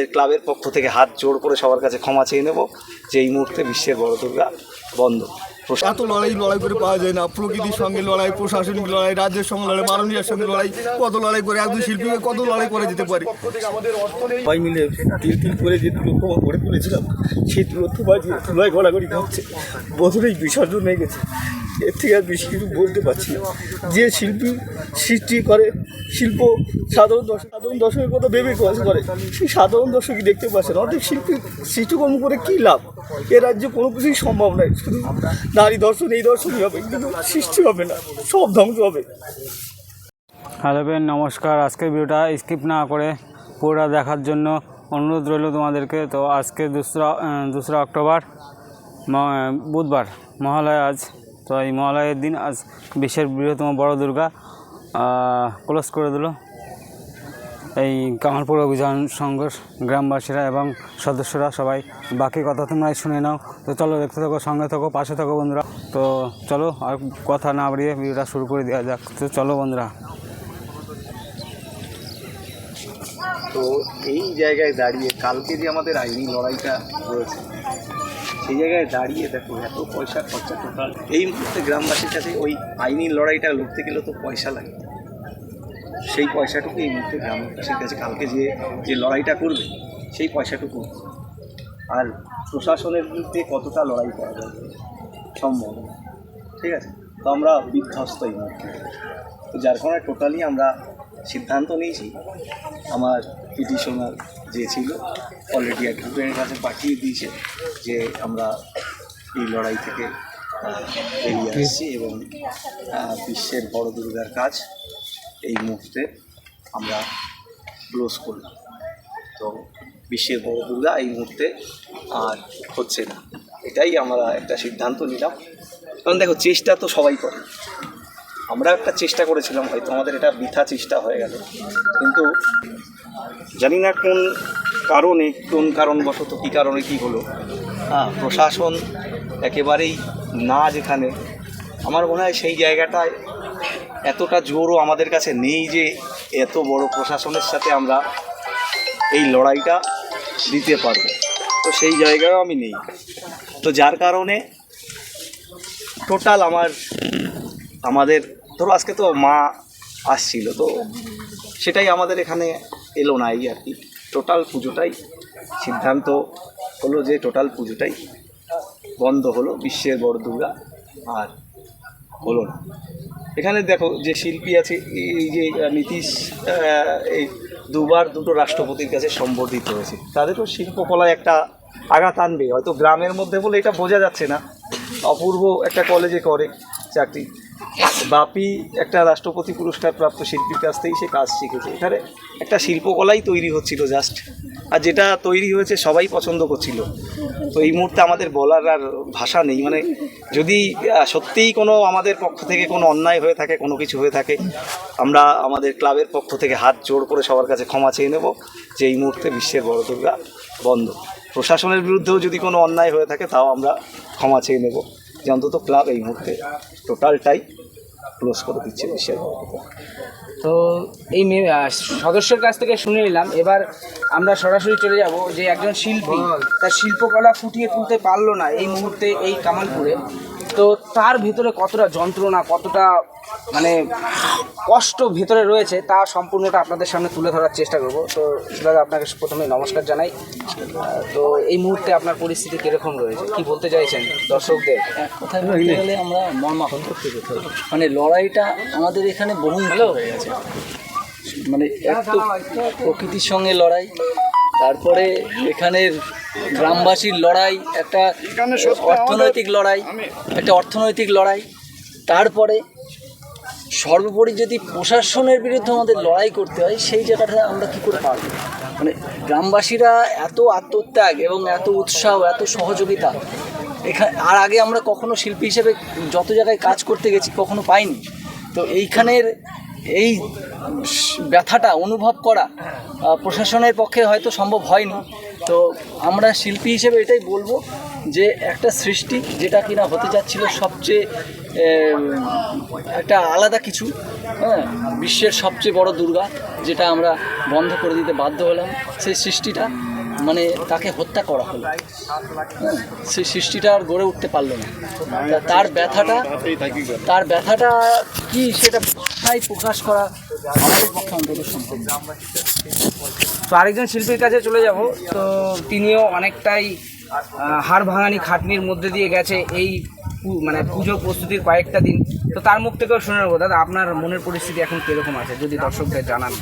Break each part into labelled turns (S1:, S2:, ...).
S1: আমাদের ক্লাবের পক্ষ থেকে হাত জোড় করে সবার কাছে ক্ষমা চেয়ে নেব যে এই মুহূর্তে বিশ্বের বড় দুর্গা বন্ধ।
S2: এত লড়াই করে পাওয়া যায় না। প্রকৃতির সঙ্গে লড়াই, প্রশাসনিক লড়াই, রাজ্যের সঙ্গে লড়াই, মাননীয়ের সঙ্গে লড়াই, কত লড়াই করে একজন শিল্পীকে কত লড়াই করে যেতে পারে।
S3: সবাই মিলে তিল করে যে তুলো গড়ে তুলেছিলাম সেই তুলায় গড়াগড়ি খাচ্ছে, বছরেই বিসর্জন হয়ে গেছে। এর থেকে আর বেশি কিছু বলতে পারছি না। যে শিল্পী সৃষ্টি করে শিল্প সাধারণ দর্শকের কথা ভেবে কাজ করে, সেই সাধারণ দর্শকই দেখতে পাচ্ছে না। অর্ধেক শিল্পী সৃষ্টিকর্ম করে কী লাভ? এ রাজ্যে কোনো কিছুই সম্ভব নয়। শুধু নারী দর্শন, এই দর্শনই হবে, কিন্তু সৃষ্টি হবে না, সব ধ্বংস হবে।
S4: হ্যালো বেন, নমস্কার। আজকের ভিডিওটা স্কিপ না করে পুরোটা দেখার জন্য অনুরোধ রইল তোমাদেরকে। তো আজকে 2 অক্টোবর বুধবার, মহালয়া আজ। তো এই মহালয়ের দিন আজ বিশ্বের বৃহত্তম বড় দুর্গা ক্লোজ করে দিল এই কামালপুর অভিযান সংঘর গ্রামবাসীরা এবং সদস্যরা সবাই। বাকি কথা তোমরাই শুনে নাও। তো চলো, দেখতে থাকো, সঙ্গে থাকো, পাশে থাকো বন্ধুরা। তো চলো, আর কথা না বাড়িয়ে ভিডিওটা শুরু করে দেওয়া যাক। তো চলো বন্ধুরা।
S1: তো এই জায়গায় দাঁড়িয়ে কালকে যে আমাদের আইনি লড়াইটা রয়েছে, সেই জায়গায় দাঁড়িয়ে দেখো এত পয়সা খরচা টোটাল। এই মুহূর্তে গ্রামবাসীর কাছে ওই আইনি লড়াইটা লড়তে গেলে তো পয়সা লাগে, সেই পয়সাটুকু এই মুহূর্তে গ্রামবাসীর কাছে কালকে যে লড়াইটা করবে সেই পয়সাটুকু। আর প্রশাসনের বিরুদ্ধে কতটা লড়াই করা যাবে সম্ভব, ঠিক আছে? তো আমরা বিধ্বস্ত এই মুহূর্তে। তো যার কারণে টোটালি আমরা সিদ্ধান্ত নিয়েছি, আমার পিটিশনার যে ছিল অলরেডি অ্যাডভোকেটের কাছে পাঠিয়ে দিয়েছে যে আমরা এই লড়াই থেকে বেরিয়ে আসছি এবং বিশ্বের বড় দুর্গার কাজ এই মুহূর্তে আমরা ক্লোজ করলাম। তো বিশ্বের বড় দুর্গা এই মুহূর্তে আর হচ্ছে না, এটাই আমরা একটা সিদ্ধান্ত নিলাম। কারণ দেখো, চেষ্টা তো সবাই করে। আমরা একটা চেষ্টা করেছিলাম, হয়তো আমাদের এটা বৃথা চেষ্টা হয়ে গেল, কিন্তু জানি না কোন কারণবশত কী কারণে কী হলো, প্রশাসন একেবারেই না যেখানে, আমার মনে হয় সেই জায়গাটায় এতটা জোরও আমাদের কাছে নেই যে এত বড় প্রশাসনের সাথে আমরা এই লড়াইটা দিতে পারবো। তো সেই জায়গায়ও আমি নেই। তো যার কারণে টোটাল আমাদের ধরো আজকে তো মা আসছিল, তো সেটাই আমাদের এখানে এলো না, এই আর কি। টোটাল পুজোটাই সিদ্ধান্ত হলো যে টোটাল পুজোটাই বন্ধ হলো, বিশ্বের বড় দুর্গা আর হলো না। এখানে দেখো যে শিল্পী আছে, এই যে নীতিশ এই দুটো রাষ্ট্রপতির কাছে সম্বর্ধিত হয়েছে, তাদেরও শিল্পকলায় একটা আঘাত আনবে। হয়তো গ্রামের মধ্যে বলে এটা বোঝা যাচ্ছে না, অপূর্ব একটা কলেজে করে চাকরি, বাপি একটা রাষ্ট্রপতি পুরস্কার প্রাপ্ত শিল্পীর কাছ থেকেই সে কাজ শিখেছে। এখানে একটা শিল্পকলাই তৈরি হচ্ছিল জাস্ট, আর যেটা তৈরি হয়েছে সবাই পছন্দ করছিল। তো এই মুহূর্তে আমাদের বলার আর ভাষা নেই। মানে যদি সত্যিই কোনো আমাদের পক্ষ থেকে কোনো অন্যায় হয়ে থাকে, কোনো কিছু হয়ে থাকে, আমরা আমাদের ক্লাবের পক্ষ থেকে হাত জোড় করে সবার কাছে ক্ষমা চেয়ে নেব যে এই মুহূর্তে বিশ্বের বড় দুর্গা বন্ধ। প্রশাসনের বিরুদ্ধেও যদি কোনো অন্যায় হয়ে থাকে তাও আমরা ক্ষমা চেয়ে নেব, যে অন্তত ক্লাব এই মুহূর্তে টোটালটাই ক্লোজ করে দিচ্ছে বিশ্বের বড় দুর্গা।
S5: তো এই সদস্যের কাছ থেকে শুনে নিলাম। এবার আমরা সরাসরি চলে যাব যে একজন শিল্পী তার শিল্পকলা ফুটিয়ে তুলতে পারলো না এই মুহূর্তে এই কামালপুরে, তো তার ভিতরে কতটা যন্ত্রণা, কতটা মানে কষ্ট ভিতরে রয়েছে তা সম্পূর্ণটা আপনাদের সামনে তুলে ধরার চেষ্টা করব। তো দাদা, আপনাকে প্রথমে নমস্কার জানাই। তো এই মুহূর্তে আপনার পরিস্থিতি কীরকম রয়েছে, কি বলতে চাইছেন দর্শকদের?
S6: কোথায় বলতে গেলে আমরা মর্মাহত করতে যেতে হবে। মানে লড়াইটা আমাদের এখানে বহুমুখী হয়ে গেছে। মানে একটু প্রকৃতির সঙ্গে লড়াই, তারপরে এখানের গ্রামবাসীর লড়াই, একটা অর্থনৈতিক লড়াই, তারপরে সর্বোপরি যদি প্রশাসনের বিরুদ্ধে আমাদের লড়াই করতে হয়, সেই জায়গাটা আমরা কী করে পারব? মানে গ্রামবাসীরা এত আত্মত্যাগ এবং এত উৎসাহ, এত সহযোগিতা এখানে আর আগে আমরা কখনো শিল্পী হিসেবে যত জায়গায় কাজ করতে গেছি কখনো পাইনি। তো এইখানের এই ব্যথাটা অনুভব করা প্রশাসনের পক্ষে হয়তো সম্ভব হয়নি। তো আমরা শিল্পী হিসেবে এটাই বলবো যে একটা সৃষ্টি যেটা কিনা হতে যাচ্ছিল সবচেয়ে একটা আলাদা কিছু, হ্যাঁ, বিশ্বের সবচেয়ে বড় দুর্গা যেটা আমরা বন্ধ করে দিতে বাধ্য হলাম, সেই সৃষ্টিটা মানে তাকে হত্যা করা হলো, হ্যাঁ, সেই সৃষ্টিটা আর গড়ে উঠতে পারলো না। তার ব্যথাটা কি সেটা ভাষায় প্রকাশ করা আমাদের পক্ষে অন্তত সম্ভব না।
S5: তো আরেকজন শিল্পীর কাছে চলে যাব। তো তিনিও অনেকটাই হাড় ভাঙানি খাটনির মধ্যে দিয়ে গেছে এই মানে পুজো প্রস্তুতির কয়েকটা দিন। তো তার মুখ থেকেও শুনে নেবো, দাদা আপনার মনের পরিস্থিতি এখন কীরকম আছে যদি দর্শকদের জানান।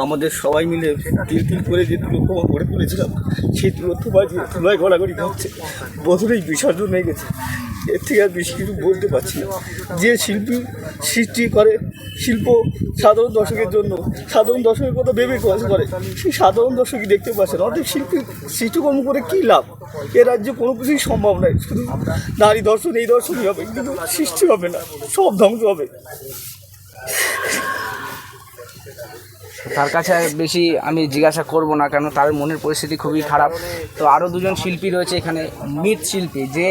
S3: আমাদের সবাই মিলে তিল তিল করে যে তুলো গড়ে তুলেছিলাম, সেই তুলো বাজিয়ে তুলায় গড়াগড়ি খাচ্ছে, বছরেই বিসর্জন হয়ে গেছে। এর থেকে আর বেশি কিছু বলতে পারছি না। যে শিল্পী সৃষ্টি করে শিল্প সাধারণ দর্শকের জন্য, সাধারণ দর্শকের কথা ভেবে কাজ করে, সেই সাধারণ দর্শকই দেখতে পাচ্ছে না। অর্থাৎ শিল্পী সৃষ্টিকর্ম করে কী লাভ? এ রাজ্যে কোনো কিছুই সম্ভব নয়। শুধু নারী দর্শন এই দর্শনই হবে, কিন্তু সৃষ্টি হবে না, সব ধ্বংস হবে।
S5: তার কাছে আর বেশি আমি জিজ্ঞাসা করব না, কেন তার মনের পরিস্থিতি খুবই খারাপ। তো আরও দুজন শিল্পী রয়েছে এখানে, মৃৎশিল্পী, যে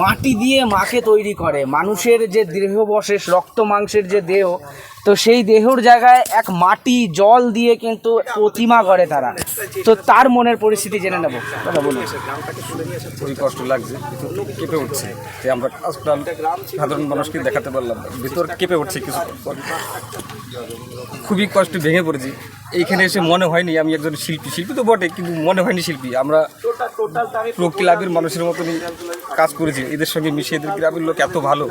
S5: মাটি দিয়ে মাকে তৈরি করে, মানুষের যে দেহবশেষ রক্ত মাংসের যে দেহ, তো সেই দেহর জায়গায় এক মাটি জল দিয়ে কিন্তু প্রতিমা করে তারা। তো তার মনের পরিস্থিতি জেনে নেব। দাদা বলুন।
S7: খুবই কষ্ট লাগছে, ভিতর কেঁপে উঠছে যে আমরা কাজটা সাধারণ মানুষকে দেখাতে পারলাম না, ভিতর কেঁপে উঠছে কিছু, খুবই কষ্ট ভেঙে পড়েছি। এইখানে এসে মনে হয়নি আমি একজন শিল্পী তো বটে, কিন্তু মনে হয়নি শিল্পী। আমরা প্রো ক্লাবের মানুষের মতনই কাজ করেছি, এদের সঙ্গে মিশে। এদের গ্রামের লোক এত ভালো,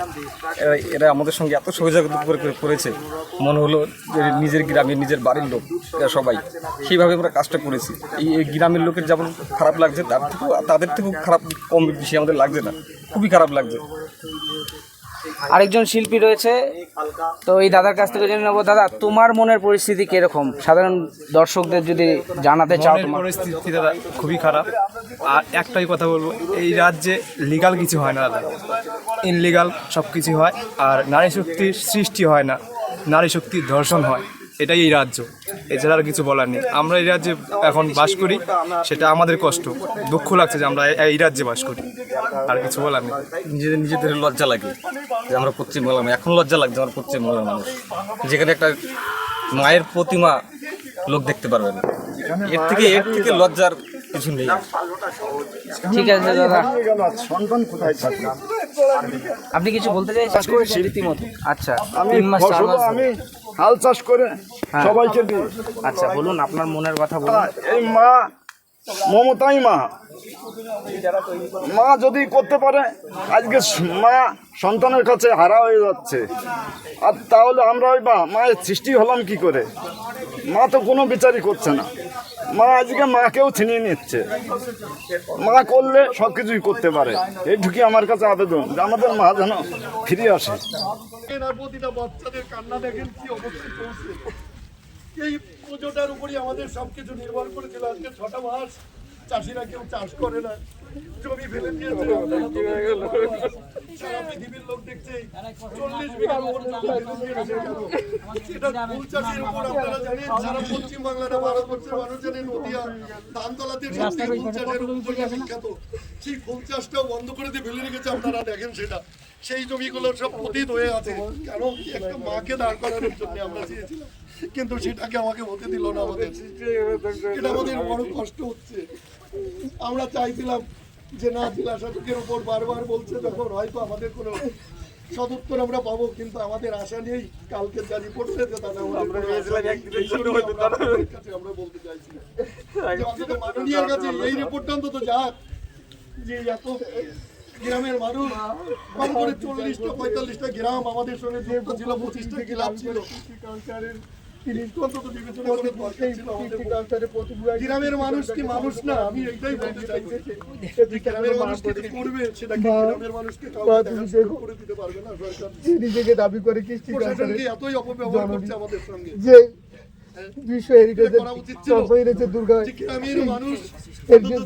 S7: এরা আমাদের সঙ্গে এত সহযোগিতা করেছে, মনে হলো যে নিজের গ্রামের নিজের বাড়ির লোক এরা সবাই, সেইভাবে আমরা কাজটা করেছি। এই গ্রামের লোকের যেমন খারাপ লাগছে, তাদের থেকেও খারাপ কম বেশি আমাদের লাগছে না, খুবই খারাপ লাগছে।
S5: আরেকজন শিল্পী রয়েছে, তো এই দাদার কাছ থেকে জেনে নেবো। দাদা, তোমার মনের পরিস্থিতি কিরকম সাধারণ দর্শকদের যদি জানাতে চাও? তোমার
S8: পরিস্থিতি দাদা খুবই খারাপ। আর একটাই কথা বলবো, এই রাজ্যে লিগাল কিছু হয় না দাদা, ইনলিগাল সব কিছু হয়। আর নারী শক্তির সৃষ্টি হয় না, নারী শক্তির ধর্ষণ হয়। এটাই এই রাজ্য, এছাড়া আর কিছু বলার নেই। আমরা এই রাজ্যে এখন বাস করি, সেটা আমাদের কষ্ট, দুঃখ লাগছে যে আমরা এই রাজ্যে বাস করি, আর কিছু বলার নেই।
S7: নিজেদের লজ্জা লাগে যে আমরা পশ্চিমবাংলা, এখন লজ্জা লাগছে আমরা পশ্চিমবাংলার মানুষ, যেখানে একটা মায়ের প্রতিমা লোক দেখতে পারবে না। এর থেকে লজ্জার কিছু নেই।
S5: ঠিক আছে দাদা,
S2: সন্তান কোথায় থাকবে?
S5: আপনি কিছু বলতে চাইছেন? রীতিমতো। আচ্ছা,
S2: আমি হাল চাষ করে সবাইকে দিই।
S5: আচ্ছা বলুন, আপনার মনের কথা বলুন।
S2: এই মা মমতাই মা যদি করতে পারে, আজকে মা সন্তানের কাছে হারা হয়ে যাচ্ছে, আর তাহলে আমরা ওই মায়ের সৃষ্টি হলাম কি করে? মা তো কোনো বিচারই করছে না। মা আজকে মাকেও ছিনিয়ে নিচ্ছে। মা করলে সব কিছুই করতে পারে। এইটুকু আমার কাছে আবেদন যে আমাদের মা যেন ফিরে আসে।
S9: প্রতিটা বাচ্চাদের কান্না দেখেন কি অবস্থায় চলছে। এই পুজোটার উপরই আমাদের সবকিছু নির্ভর করেছিল। আজকে 6টা মাস চাষিরা কেউ চাষ করে না, জমি ফেলে দিয়েছে। সারা পৃথিবীর লোক দেখছে 40 বিঘার উপর এটা ফুল চাষের উপর। আপনারা জানেন সারা পশ্চিম বাংলাটা, ভারতবর্ষের মানুষ জানেন নদিয়া ধানতলাতে সবথেকে ফুল চাষের জন্য বিখ্যাত। সেই ফুল চাষটাও বন্ধ করে দিয়ে ফেলে রেখেছে। আপনারা দেখেন সেটা, সেই জমিগুলো সব পতিত হয়ে আছে। কেন? একটা মাকে দাঁড় করানোর জন্য আমরা চেয়েছিলাম, কিন্তু সেটাকে আমাকে হতে দিল না। আমাদের এটা আমাদের বড় কষ্ট হচ্ছে। আমরা চাইছিলাম যে না, জেলা শাসকের উপর বারবার বলছে যখন, হয়তো আমাদের কোনো সদুত্তর আমরা পাবো, কিন্তু আমাদের আশা নেই। কালকে যা রিপোর্ট হয়েছে তাতে আমরা বলতে চাইছি মাননীয়ের কাছে এই রিপোর্টটা অন্তত যাক, যে এত গ্রামের মানুষ, কম করে 40টা 45টা গ্রাম আমাদের সঙ্গে যুক্ত ছিল, 25টা ক্লাব ছিল। গ্রামের মানুষ কি মানুষ না? আমি এইটাই বলতে চাইছি। গ্রামের মানুষ কি করবে সেটা কি গ্রামের মানুষকে করে দিতে পারবে না সরকার?
S2: নিজেকে দাবি করে
S9: প্রশাসনকে এতই অপব্যবহার করছে আমাদের সঙ্গে।
S2: যে বিশ্ব হেরিটেজের দুর্গা
S9: গ্রামের মানুষ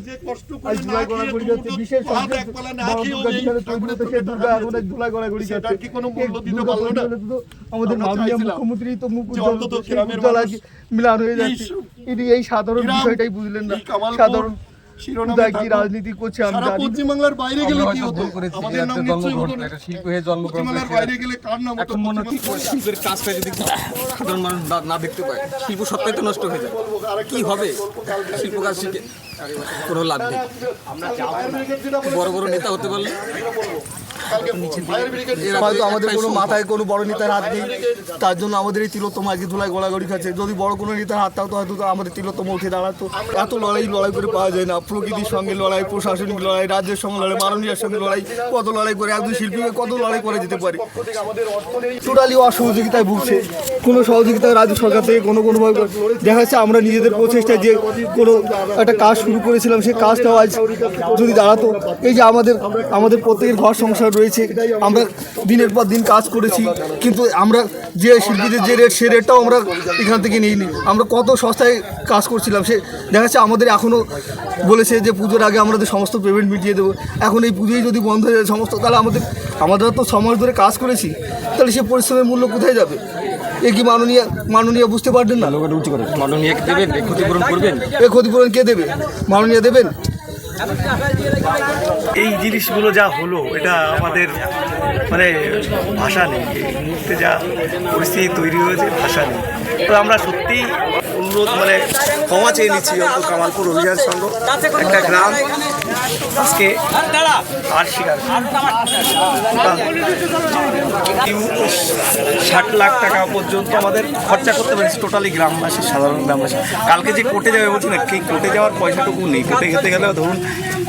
S9: যে কষ্ট করে
S2: বিশেষ
S9: কি কোনো মূল্য দিতে পারলো না।
S2: আমাদের মাননীয় মুখ্যমন্ত্রী তো মিলান হয়ে যাচ্ছে। এই সাধারণ বিষয়টাই বুঝলেন না। সাধারণ
S9: শিরোনামে কি রাজনীতি করছে সারা পশ্চিমবাংলার বাইরে গেলে কি হতো? আমাদের নাম নিশ্চয়ই হতো না।
S7: শিল্পী হয়ে জন্মগ্রহণ
S9: পশ্চিমবাংলার বাইরে গেলে কার নাম হতো?
S7: শিল্পের কাজটা যদি সাধারণ মানুষ না দেখতে পায়, শিল্প সত্তাই তো নষ্ট হয়ে যায়। কি হবে শিল্প কাজ শিখে? কোনো লাভ নেই। বড় বড় নেতা হতে পারলে
S3: হয়তো আমাদের কোনো মাথায় কোনো বড় নেতার হাত নেই, তার জন্য আমাদের এই তিলোত্তম আজকে ধুলায় গড়াগড়ি খাচ্ছে। যদি বড় কোনো নেতার হাত থাকতো হয়তো আমাদের তিলোত্তম উঠে দাঁড়াতো। এত লড়াই করে পাওয়া যায় না। প্রকৃতির সঙ্গে লড়াই, প্রশাসনিক লড়াই, রাজ্যের সঙ্গে লড়াই, মাননীয়ের সঙ্গে লড়াই, কত লড়াই করে একজন শিল্পীকে কত লড়াই করে যেতে পারে। টোটালি অসহযোগিতায় ভুগছে। কোনো সহযোগিতা রাজ্য সরকার থেকে কোনোভাবে দেখা যাচ্ছে আমরা নিজেদের প্রচেষ্টায় যে কোনো একটা কাজ শুরু করেছিলাম সেই কাজটাও আজ যদি দাঁড়াতো। এই যে আমাদের প্রত্যেকের ঘর সংসার রয়েছে, আমরা দিনের পর দিন কাজ করেছি, কিন্তু আমরা যে শিল্পীদের যে রেট সে রেটটাও আমরা এখান থেকে নিইনি। আমরা কত সস্তায় কাজ করছিলাম, সে দেখা যাচ্ছে আমাদের এখনও বলেছে যে পুজোর আগে আমাদের সমস্ত পেমেন্ট মিটিয়ে দেবো। এখন এই পুজোই যদি বন্ধ হয়ে যায় সমস্ত, তাহলে আমাদের তো সমাজ ধরে কাজ করেছি, তাহলে সে পরিশ্রমের মূল্য কোথায় যাবে? এ কি মাননীয় বুঝতে পারবেন না?
S7: মাননীয় দেবেন, ক্ষতিপূরণ করবেন।
S3: এ ক্ষতিপূরণ কে দেবে? মাননীয় দেবেন?
S10: এই জিনিসগুলো যা হলো, এটা আমাদের মানে ভাষা নেই। এই মুহূর্তে যা পরিস্থিতি তৈরি হয়েছে, ভাষা নেই। তো আমরা সত্যিই অনুরোধ ক্ষমা চেয়ে নিচ্ছি অন্ত কামালপুর অভিযান সংঘ, একটা গ্রাম আজকে আর শিকার 60 লাখ টাকা পর্যন্ত আমাদের খরচা করতে পেরেছি টোটালি গ্রামবাসী, সাধারণ গ্রামবাসী। কালকে যে কোর্টে যাবে বলছি না, কি কোর্টে যাওয়ার পয়সাটুকু নেই। কোর্টে যেতে গেলেও ধরুন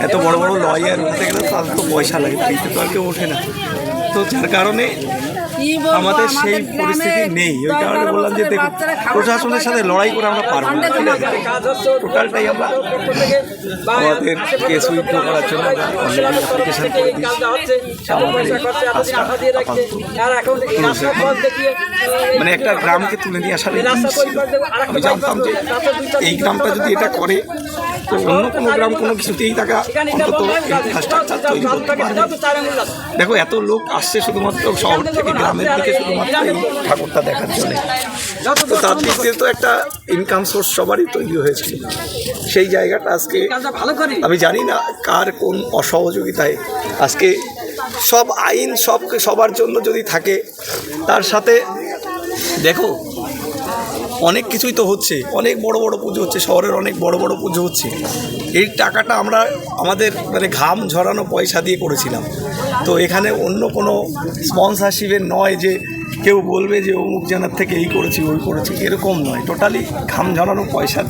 S10: এত বড় বড় লয়ার উঠতে গেলে তাদের তো পয়সা লাগে, ফ্রিতে তো আর কেউ ওঠে না। তো যার কারণে আমাদের সেই পরিস্থিতি নেই। ওই কারণে বললাম যে দেখুন, প্রশাসনের সাথে লড়াই করে আমরা পারবো না। ঠিক আছে, টোটালটাই আমরা আমাদের কেস উইথড্র করার জন্য অলরেডি অ্যাপ্লিকেশন করে দিচ্ছি। একটা গ্রামকে তুলে নিয়ে আসার আমি জানতাম যে এই গ্রামটা যদি এটা করে তো অন্য কোনো গ্রাম কোনো কিছুতেই টাকা অন্তত ইনফ্রাস্ট্রাকচার তৈরি করতে পারবে। দেখো, এত লোক আসছে শুধুমাত্র শহর থেকে গ্রামের দিকে শুধুমাত্র এই ঠাকুরটা দেখার জন্য। তো তার দিক দিয়ে তো একটা ইনকাম সোর্স সবারই তৈরি হয়েছিল। সেই জায়গাটা আজকে আমি জানি না কার কোন অসহযোগিতায় আজকে সব আইন সবার জন্য যদি থাকে, তার সাথে দেখো অনেক কিছুই তো হচ্ছে, অনেক বড় বড় পুজো হচ্ছে, শহরের অনেক বড় বড় পুজো হচ্ছে। এই টাকাটা আমরা আমাদের ঘাম ঝরানো পয়সা দিয়ে করেছিলাম। তো এখানে অন্য কোনো স্পন্সরশিপের নয় যে কেউ বলবে যে অমুক জানার থেকে এই করেছি ওই করেছি, এরকম নয়। টোটালি ঘাম ঝরানো পয়সা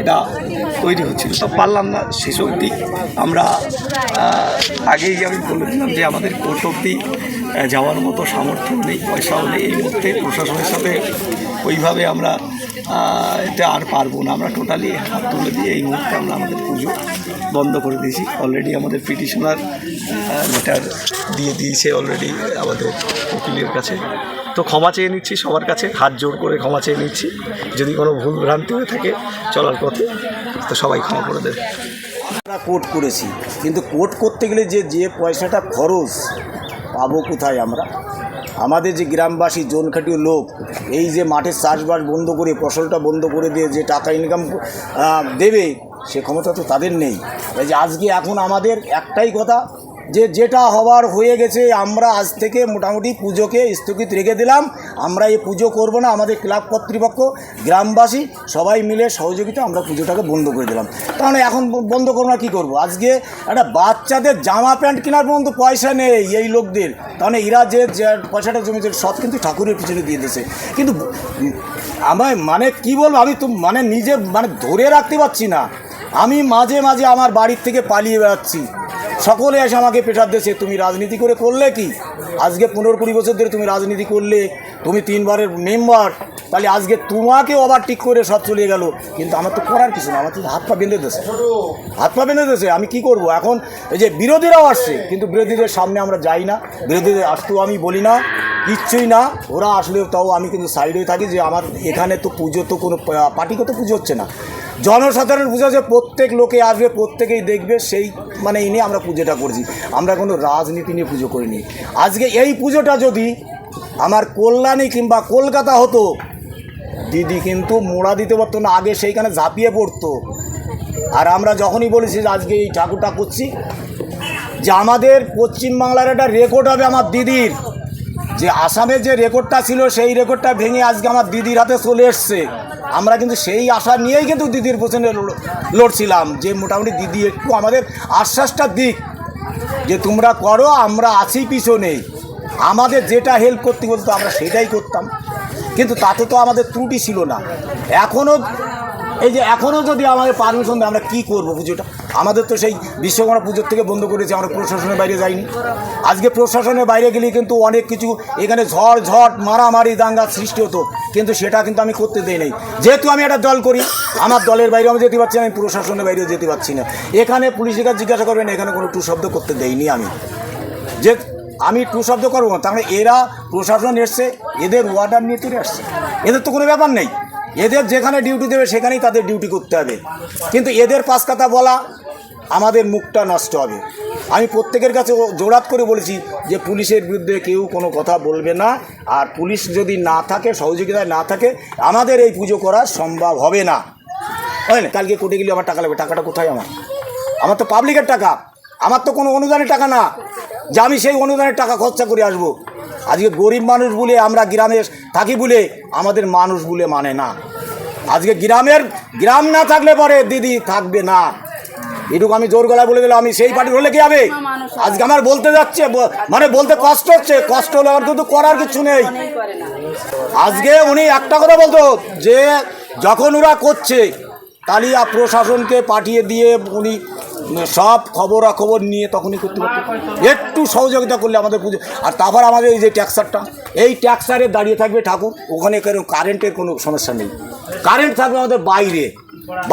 S10: এটা তৈরি হচ্ছিল। তো পারলাম না শেষ অবধি। আমরা আগেই আমি বলেছিলাম যে আমাদের কোর্ট অবধি যাওয়ার মতো সামর্থ্য নেই, পয়সাও নেই এই মুহূর্তে। প্রশাসনের সাথে ওইভাবে আমরা এটা আর পারবো না। আমরা টোটালি হাত তুলে দিয়ে এই মুহূর্তে আমরা আমাদের পুজো বন্ধ করে দিয়েছি। অলরেডি আমাদের পিটিশনার লেটার দিয়ে দিয়েছে অলরেডি আমাদের উকিলের কাছে। তো ক্ষমা চেয়ে নিচ্ছি সবার কাছে, হাত জোর করে ক্ষমা চেয়ে নিচ্ছি। যদি কোনো ভুল ভ্রান্তি হয়ে থাকে চলার পথে, তো সবাই ক্ষমা করে দেবে।
S6: আমরা কোর্ট করেছি, কিন্তু কোর্ট করতে গেলে যে পয়সাটা খরচ পাবো কোথায় আমরা? আমাদের যে গ্রামবাসী জোনখাটিও লোক, এই যে মাঠের চাষবাস বন্ধ করে, ফসলটা বন্ধ করে দিয়ে যে টাকা ইনকাম দেবে, সে ক্ষমতা তো তাদের নেই। এই যে আজকে এখন আমাদের একটাই কথা, যেটা হওয়ার হয়ে গেছে, আমরা আজ থেকে মোটামুটি পুজোকে স্থগিত রেখে দিলাম। আমরা এই পুজো করব না। আমাদের ক্লাব কর্তৃপক্ষ, গ্রামবাসী সবাই মিলে সহযোগিতা আমরা পুজোটাকে বন্ধ করে দিলাম। কারণ এখন বন্ধ করবো না, কী করবো? আজকে একটা বাচ্চাদের জামা প্যান্ট কেনার পর্যন্ত পয়সা নেই এই লোকদের। কারণ এরা যে পয়সাটা জমিতে সব কিন্তু ঠাকুরের পিছনে দিয়ে দিয়েছে। কিন্তু আমায় কী বলবো, আমি তো নিজে ধরে রাখতে পারছি না। আমি মাঝে মাঝে আমার বাড়ির থেকে পালিয়ে বেড়াচ্ছি। সকলে এসে আমাকে পেটার দিয়েছে, তুমি রাজনীতি করে করলে কি? আজকে 15-20 বছর ধরে তুমি রাজনীতি করলে, তুমি 3 বারের মেম্বার, তাহলে আজকে তোমাকে ওভারটেক করে সব চলে গেল। কিন্তু আমার তো করার কিছু না, আমার তো হাত পা বেঁধে দিয়েছে। আমি কি করব এখন? এই যে বিরোধীরাও আসছে, কিন্তু বিরোধীদের সামনে আমরা যাই না। বিরোধীদের আসতেও আমি বলি না, কিচ্ছুই না। ওরা আসলেও তাও আমি কিন্তু সাইডে থাকি, যে আমার এখানে তো পুজো তো কোনো পার্টিগত পুজো হচ্ছে না, জনসাধারণ পুজো হচ্ছে। প্রত্যেক লোকে আসবে, প্রত্যেকেই দেখবে, সেই এই নিয়ে আমরা পুজোটা করছি। আমরা কোনো রাজনীতি নিয়ে পুজো করিনি। আজকে এই পুজোটা যদি আমার কল্যাণী কিংবা কলকাতা হতো, দিদি কিন্তু মোড়া দিতে পারতো না, আগে সেইখানে ঝাঁপিয়ে পড়তো।
S11: আর আমরা যখনই বলেছি যে আজকে এই ঠাকুরটা করছি, যে আমাদের পশ্চিমবাংলার একটা রেকর্ড হবে আমার দিদির, যে আসামের যে রেকর্ডটা ছিল সেই রেকর্ডটা ভেঙে আজকে আমার দিদির হাতে চলে এসছে। আমরা কিন্তু সেই আশা নিয়েই কিন্তু দিদির পেছনে লড়ছিলাম, যে মোটামুটি দিদি একটু আমাদের আশ্বাসটা দিক যে তোমরা করো, আমরা আছি পিছনে। আমাদের যেটা হেল্প করতে বলতো আমরা সেটাই করতাম, কিন্তু তাতে তো আমাদের ত্রুটি ছিল না। এখনও যদি আমাদের পারমিশন দেয় আমরা কী করবো পুজোটা? আমাদের তো সেই বিশ্বকর্মা পুজোর থেকে বন্ধ করেছি, আমরা প্রশাসনের বাইরে যাইনি। আজকে প্রশাসনের বাইরে গেলে কিন্তু অনেক কিছু এখানে ঝড় মারামারি দাঙ্গা সৃষ্টি হতো, কিন্তু সেটা কিন্তু আমি করতে দেই নাই। যেহেতু আমি একটা দল করি, আমার দলের বাইরে আমি যেতে পারছি না, আমি প্রশাসনের বাইরেও যেতে পারছি না। এখানে পুলিশের কাছে জিজ্ঞাসা করবেন, এখানে কোনো টু শব্দ করতে দেইনি আমি, যে আমি টু শব্দ করবো না। তাহলে এরা প্রশাসন এসছে, এদের ওয়ার্ডার নিয়ে তুলে আসছে, এদের তো কোনো ব্যাপার নেই। এদের যেখানে ডিউটি দেবে সেখানেই তাদের ডিউটি করতে হবে, কিন্তু এদের পাঁচ কথা বলা আমাদের মুখটা নষ্ট হবে। আমি প্রত্যেকের কাছে জোরাত করে বলেছি যে পুলিশের বিরুদ্ধে কেউ কোনো কথা বলবে না, আর পুলিশ যদি না থাকে, সহযোগিতায় না থাকে, আমাদের এই পুজো করা সম্ভব হবে না। হয় না? কালকে কোর্টে গেলে আমার টাকা লাগবে, টাকাটা কোথায়? আমার তো পাবলিকের টাকা, আমার তো কোনো অনুদানের টাকা না যে আমি সেই অনুদানের টাকা খরচা করে আসবো। আজকে গরিব মানুষ বলে, আমরা গ্রামে থাকি বলে আমাদের মানুষ বলে মানে না। আজকে গ্রাম না থাকলে পরে দিদি থাকবে না, এটুকু আমি জোর গলায় বলে দিলাম। আমি সেই পার্টির হলে কি হবে? আজকে আমার বলতে যাচ্ছে, মানে বলতে কষ্ট হচ্ছে, কষ্ট হলে আমার কিন্তু করার কিছু নেই। আজকে উনি একটা কথা বলতো যে যখন ওরা করছে তাহলে প্রশাসনকে পাঠিয়ে দিয়ে উনি সব খবরাখবর নিয়ে তখনই করতে পারত, একটু সহযোগিতা করলে আমাদের পুজো। আর তারপর আমাদের এই যে ট্যাক্সারটা, এই ট্যাক্সারে দাঁড়িয়ে থাকবে ঠাকুর, ওখানে কারেন্টের কোনো সমস্যা নেই। কারেন্ট থাকবে আমাদের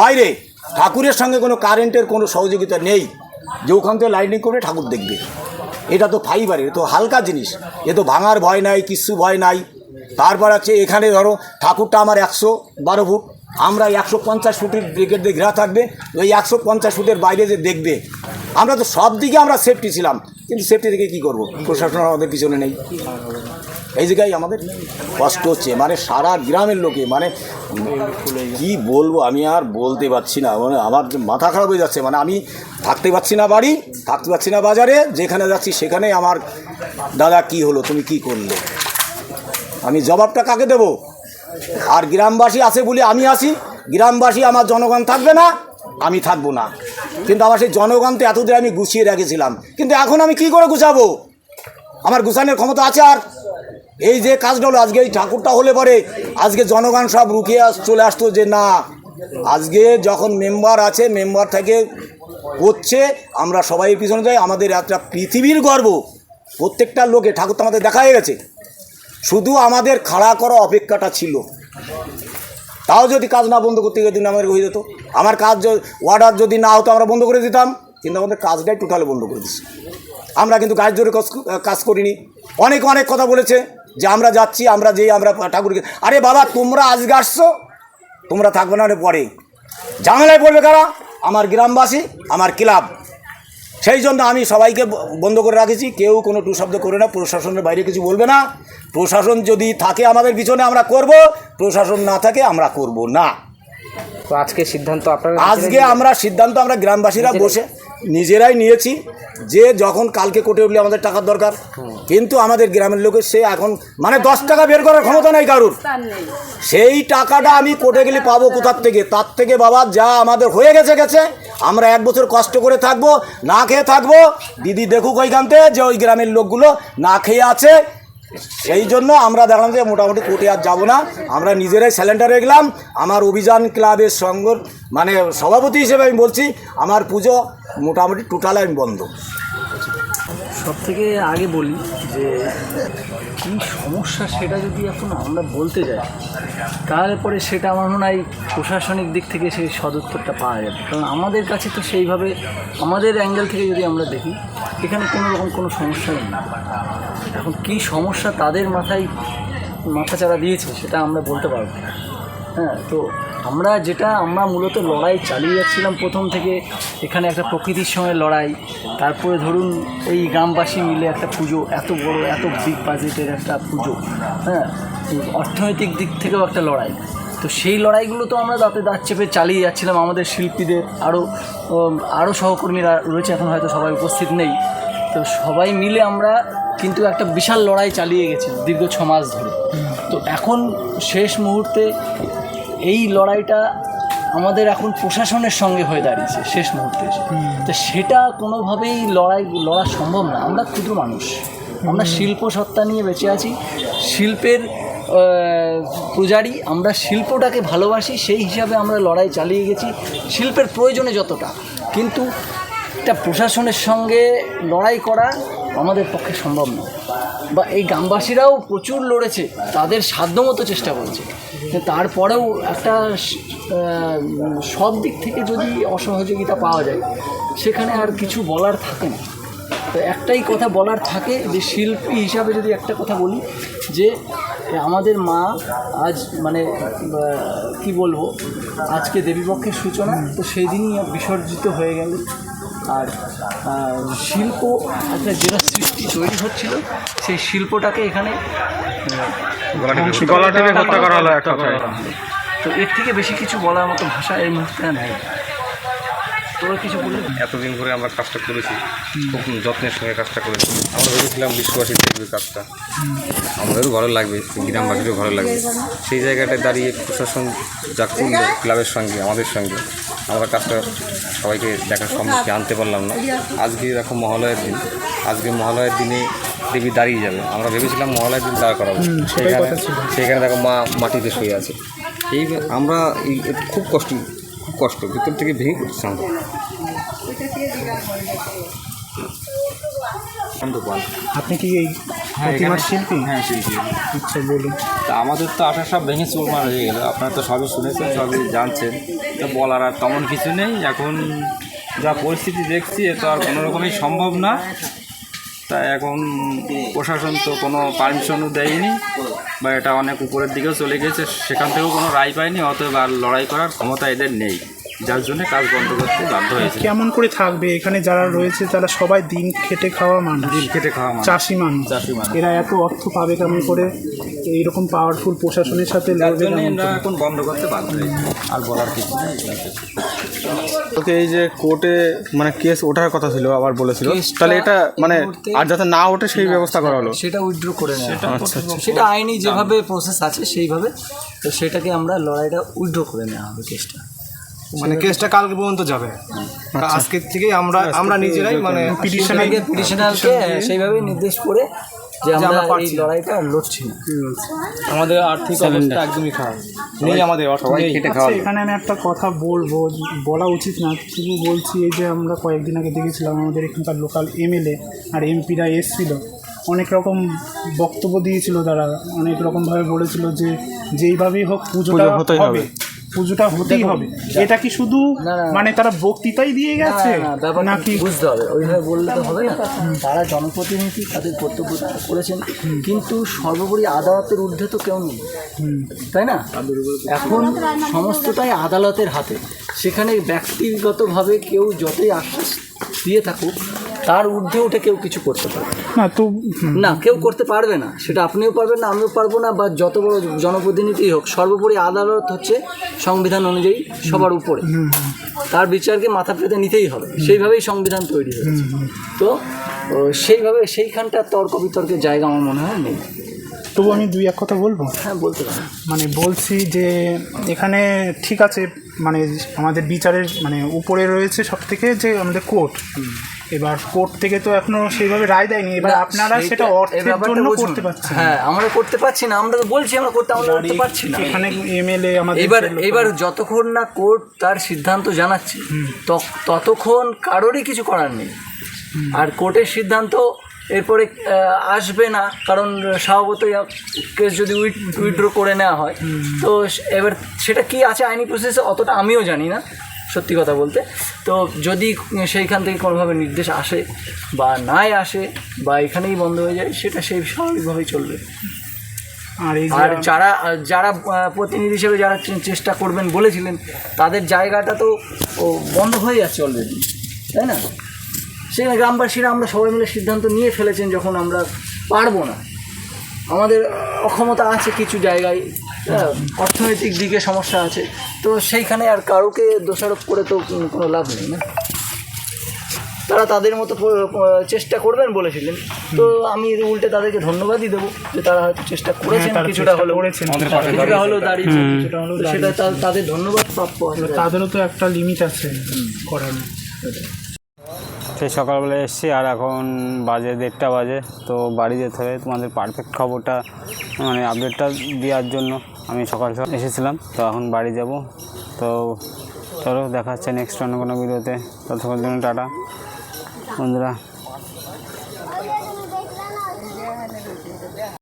S11: বাইরে, ঠাকুরের সঙ্গে কোনো কারেন্টের কোনো সহযোগিতা নেই, যে ওখান থেকে লাইটিং করে ঠাকুর দেখবে। এটা তো ফাইবারের, তো হালকা জিনিস, এ তো ভাঙার ভয় নাই, কিচ্ছু ভয় নাই। তারপর আছে এখানে ধরো ঠাকুরটা আমার 112 ফুট, আমরা 150 ফুটের ব্রিগেড দিয়ে ঘেরা থাকবে, ওই 150 ফুটের বাইরে যে দেখবে। আমরা তো সব দিকে আমরা সেফটি ছিলাম, কিন্তু সেফটি থেকে কী করবো? প্রশাসন আমাদের পিছনে নেই। এই জায়গায় আমাদের কষ্ট হচ্ছে, মানে সারা গ্রামের লোকে, মানে কি বলবো, আমি আর বলতে পারছি না। মানে আমার মাথা খারাপ হয়ে যাচ্ছে, মানে আমি থাকতে পারছি না বাড়ি, থাকতে পারছি না বাজারে, যেখানে যাচ্ছি সেখানে আমার দাদা কি হলো, তুমি কি করলে, আমি জবাবটা কাকে দেবো? আর গ্রামবাসী আছে বলে আমি আসি, গ্রামবাসী আমার জনগণ থাকবে না, আমি থাকবো না। কিন্তু আমার সেই জনগণ তো এতদিন আমি গুছিয়ে রেখেছিলাম, কিন্তু এখন আমি কি করে গুছাবো? আমার গুছানোর ক্ষমতা আছে? আর এই যে কাজটা হলো, আজকে এই ঠাকুরটা হলে পরে আজকে জনগণ সব রুখিয়ে চলে আসতো যে না, আজকে যখন মেম্বার আছে, মেম্বার থেকে করছে, আমরা সবাই পিছনে যাই। আমাদের একটা পৃথিবীর গর্ব, প্রত্যেকটা লোকে ঠাকুর তো আমাদের দেখা হয়ে গেছে, শুধু আমাদের খাড়া করা অপেক্ষাটা ছিল। তাও যদি কাজ না বন্ধ করতে গেলে আমাদের হয়ে যেত। আমার কাজ অর্ডার যদি না হতো আমরা বন্ধ করে দিতাম, কিন্তু আমাদের কাজটাই টোটালি বন্ধ করে দিচ্ছি। আমরা কিন্তু গাছ ধরে কাজ করিনি। অনেক কথা বলেছে যে আমরা যাচ্ছি, আমরা ঠাকুরকে, আরে বাবা তোমরা আজকে আসছো, তোমরা থাকবে না পরে ঝামেলায় পড়বে কারা? আমার গ্রামবাসী, আমার ক্লাব। সেই জন্য আমি সবাইকে বন্ধ করে রাখেছি, কেউ কোনো টু শব্দ করে না, প্রশাসনের বাইরে কিছু বলবে না। প্রশাসন যদি থাকে আমাদের পিছনে আমরা করব, প্রশাসন না থাকে আমরা করব না।
S5: তো আজকে সিদ্ধান্ত আপনারা?
S11: আজকে আমরা গ্রামবাসীরা বসে নিজেরাই নিয়েছি যে যখন কালকে কোর্টে উঠলে আমাদের টাকার দরকার, কিন্তু আমাদের গ্রামের লোকের সে এখন মানে 10 টাকা বের করার ক্ষমতা নেই কারুর। সেই টাকাটা আমি কোর্টে গেলে পাবো কোথার থেকে? তার থেকে বাবা যা আমাদের হয়ে গেছে, আমরা 1 বছর কষ্ট করে থাকবো, না খেয়ে থাকবো। দিদি দেখুক ওইখান থেকে যে ওই গ্রামের লোকগুলো না খেয়ে আছে, সেই জন্য আমরা দেখলাম যে মোটামুটি কোর্টে আর যাবো না, আমরা নিজেরাই স্যালেন্ডার হয়ে গেলাম। আমার অভিযান ক্লাবের মানে সভাপতি হিসেবে আমি বলছি, আমার পুজো মোটামুটি টোটাল আমি বন্ধ।
S6: সব থেকে আগে বলি যে কী সমস্যা সেটা যদি এখন আমরা বলতে যাই, তাহলে পরে সেটা আমার মনে হয় প্রশাসনিক দিক থেকে সেই সদুত্তরটা পাওয়া যাবে। কারণ আমাদের কাছে তো সেইভাবে আমাদের অ্যাঙ্গেল থেকে যদি আমরা দেখি, এখানে কোনো রকম কোনো সমস্যাই নেই। এখন কী সমস্যা তাদের মাথাচাড়া দিয়েছে সেটা আমরা বলতে পারবো না। হ্যাঁ, তো আমরা মূলত লড়াই চালিয়ে যাচ্ছিলাম প্রথম থেকে। এখানে একটা প্রকৃতির সঙ্গে লড়াই, তারপরে ধরুন এই গ্রামবাসী মিলে একটা পুজো, এত বড় এত বিগ বাজেটের একটা পুজো, হ্যাঁ, অর্থনৈতিক দিক থেকেও একটা লড়াই। তো সেই লড়াইগুলো তো আমরা দাঁতে দাঁত চেপে চালিয়ে যাচ্ছিলাম। আমাদের শিল্পীদের আরও সহকর্মীরা রয়েছে, এখন হয়তো সবাই উপস্থিত নেই। তো সবাই মিলে আমরা কিন্তু একটা বিশাল লড়াই চালিয়ে গেছি দীর্ঘ 6 মাস ধরে। তো এখন শেষ মুহূর্তে এই লড়াইটা আমাদের এখন প্রশাসনের সঙ্গে হয়ে দাঁড়িয়েছে শেষ মুহূর্তে এসে। তো সেটা কোনোভাবেই লড়া সম্ভব না। আমরা ক্ষুদ্র মানুষ, আমরা শিল্প সত্তা নিয়ে বেঁচে আছি, শিল্পের পূজারী, আমরা শিল্পটাকে ভালোবাসি, সেই হিসাবে আমরা লড়াই চালিয়ে গেছি শিল্পের প্রয়োজনে যতটা। কিন্তু একটা প্রশাসনের সঙ্গে লড়াই করা আমাদের পক্ষে সম্ভব নয়। বা এই গ্রামবাসীরাও প্রচুর লড়েছে, তাদের সাধ্যমতো চেষ্টা করেছে, তারপরেও একটা সব দিক থেকে যদি অসহযোগিতা পাওয়া যায় সেখানে আর কিছু বলার থাকে না। তো একটাই কথা বলার থাকে যে শিল্পী হিসাবে যদি একটা কথা বলি যে আমাদের মা আজ মানে কি বলবো, আজকে দেবীপক্ষের সূচনা, তো সেই দিনই বিসর্জিত হয়ে গেল। আর শিল্প একটা যেটা সৃষ্টি তৈরি হচ্ছিল সেই শিল্পটাকে এখানে
S7: গলা টিপে হত্যা করা হলো।
S6: তো এর থেকে বেশি কিছু বলার মতো ভাষা এই মুহূর্তে নেই। তোরা কিছু বলি?
S7: এতদিন ধরে আমরা কাজটা করেছি, খুব যত্নের সঙ্গে কাজটা করেছি। আমরা ভেবেছিলাম বিশ্ববাসী দেখবে কাজটা, আমাদেরও ভালো লাগবে, গ্রামবাসীরও ভালো লাগবে। সেই জায়গাটায় দাঁড়িয়ে প্রশাসন যা করলো ক্লাবের সঙ্গে আমাদের সঙ্গে, আমরা কাজটা সবাইকে দেখার সম্মুখে আনতে পারলাম না। আজকে এরকম মহালয়ের দিন, আজকে মহালয়ের দিনে দেবী দাঁড়িয়ে যাবে। আমরা ভেবেছিলাম মহালয়ের দিন দাঁড় করাবো, সেখানে দেখো মা মাটিতে শুয়ে আছে। এই আমরা খুব কষ্ট ভিতর থেকে ভেঙে পড়ছে আমরা।
S8: আপনি কি এই প্রতিমার শিল্পী?
S12: হ্যাঁ, শিল্পী।
S8: আচ্ছা, বলুন।
S12: তা আমাদের তো আশা সব ভেঙে চুরমার হয়ে গেল। আপনারা তো সবই শুনেছেন, সবই জানছেন, তো বলার আর তেমন কিছু নেই। এখন যা পরিস্থিতি দেখছি এ তো আর কোনো রকমই সম্ভব না। তাই এখন প্রশাসন তো কোনো পারমিশনও দেয়নি, বা এটা অনেক উপরের দিকেও চলে গেছে, সেখান থেকেও কোনো রায় পায়নি। অতএব আর লড়াই করার ক্ষমতা এদের নেই, যার জন্য কাজ বন্ধ করতে বাধ্য হয়েছে।
S8: কেমন করে থাকবে এখানে যারা রয়েছে, তারা সবাই দিন খেটে খাওয়া মানুষ, চাষি মানুষ, এরা এত অর্থ পাবে কেমন করে? এইরকম পাওয়ারফুল প্রশাসনের সাথে
S12: যার জন্য আমরা এখন বন্ধ করতে বাধ্য হয়েছি, আর বলার কিছু নেই।
S7: ওকে এই যে কোর্টে মানে কেস ওঠার কথা ছিল, আবার বলেছিল, তাহলে এটা মানে আর যাতে না ওঠে সেই ব্যবস্থা করা হলো,
S6: সেটা উইথড্র করে নেওয়া। সেটা আইনি যেভাবে প্রসেস আছে সেইভাবে, তো সেটাকে আমরা লড়াইটা উইথড্র করে নেওয়া হবে কেসটা।
S8: মানে কেসটা কালকে পর্যন্ত যাবে। আজকে থেকে আমরা নিজেরাই মানে
S6: পিটিশনারকে সেইভাবে নির্দেশ করে যে আমরা এই লড়াইটা লড়ছি না।
S12: আমাদের আর্থিক অবস্থা একদমই খারাপ নেই, আমাদের
S8: এখানে আমি একটা কথা বলা উচিত না, শুধু বলছি এই যে আমরা কয়েকদিন আগে দেখেছিলাম আমাদের এখানকার লোকাল এমএলএ আর এমপিরা এসেছিল, অনেক রকম বক্তব্য দিয়েছিল, তারা অনেক রকমভাবে বলেছিল যে যেইভাবেই হোক পুজোটা হতেই হবে। এটা কি শুধু মানে তারা বক্তৃতাই দিয়ে গেছে নাকি?
S6: বুঝতে হবে, ওইভাবে বললে তো হবে না। তারা জনপ্রতিনিধি, তাদের কর্তব্য করেছেন, কিন্তু সর্বোপরি আদালতের ঊর্ধ্বে তো কেউ নেই, তাই না? এখন সমস্তটাই আদালতের হাতে। সেখানে ব্যক্তিগতভাবে কেউ যতই আশ্বাস দিয়ে থাকুক, তার ঊর্ধ্বে উঠে কেউ কিছু করতে পারবে না, কেউ করতে পারবে না। সেটা আপনিও পারবেন না, আমিও পারবো না, বা যত বড় জনপ্রতিনিধি হোক। সর্বোপরি আদালত হচ্ছে সংবিধান অনুযায়ী সবার উপরে, তার বিচারকে মাথা পেতে নিতেই হবে। সেইভাবেই সংবিধান তৈরি হয়েছে। তো সেইভাবে সেইখানটা তর্ক বিতর্কের জায়গা আমার মনে হয় নেই।
S8: তবু আমি দুই এক কথা বলবো।
S6: হ্যাঁ, বলতে পারেন।
S8: মানে বলছি যে এখানে ঠিক আছে, মানে আমাদের বিচারের মানে উপরে রয়েছে সব থেকে যে আমাদের কোর্ট। এবার কোর্ট থেকে তো এখনো সেইভাবে রায় দেয়নি। এবার আপনারা সেটা অর্থের জন্য করতে পারছেন।
S6: হ্যাঁ, আমরা করতে পারছি না। আমরা বলছি আমরা করতে পারছি না।
S8: এখানে এমএলএ আমাদের
S6: এবার যতক্ষণ না কোর্ট তার সিদ্ধান্ত জানাচ্ছে ততক্ষণ কারোরই কিছু করার নেই। আর কোর্টের সিদ্ধান্ত এরপরে আসবে না, কারণ স্বভাবতই কেস যদি উইথড্র করে নেওয়া হয়, তো এবার সেটা কি আছে আইনি প্রসেসে অতটা আমিও জানি না, সত্যি কথা বলতে। তো যদি সেইখান থেকে কোনোভাবে নির্দেশ আসে বা নাই আসে, বা এখানেই বন্ধ হয়ে যায়, সেটা সেই স্বাভাবিকভাবেই চলবে। আর যারা প্রতিনিধি হিসেবে যারা চেষ্টা করবেন বলেছিলেন, তাদের জায়গাটা তো বন্ধ হয়ে যাচ্ছে অলরেডি, তাই না? সেখানে গ্রামবাসীরা আমরা সবাই মিলে সিদ্ধান্ত নিয়ে ফেলেছেন, যখন আমরা পারবো না, আমাদের অক্ষমতা আছে কিছু জায়গায়, হ্যাঁ, অর্থনৈতিক দিকে সমস্যা আছে, তো সেইখানে আর কারোকে দোষারোপ করে তো কোনো লাভ নেই না। তারা তাদের মতো চেষ্টা করবেন বলেছিলেন, তো আমি উল্টে তাদেরকে ধন্যবাদই দেবো যে তারা হয়তো চেষ্টা করেছেন, কিছুটা হলেও দাঁড়িয়েছে, কিছুটা হলেও সেটা তাদের ধন্যবাদ প্রাপ্য।
S5: তাদেরও তো একটা লিমিট আছে করার।
S4: সেই সকালবেলা এসেছি আর এখন বাজে 1:30 বাজে, তো বাড়ি যেতে হবে। তোমাদের পারফেক্ট খবরটা মানে আপডেটটা দেওয়ার জন্য আমি সকাল সকাল এসেছিলাম, তো এখন বাড়ি যাব। তো চলো দেখা হচ্ছে নেক্সট অন্য কোনো ভিডিওতে, ততক্ষণ জন্য টাটা বন্ধুরা।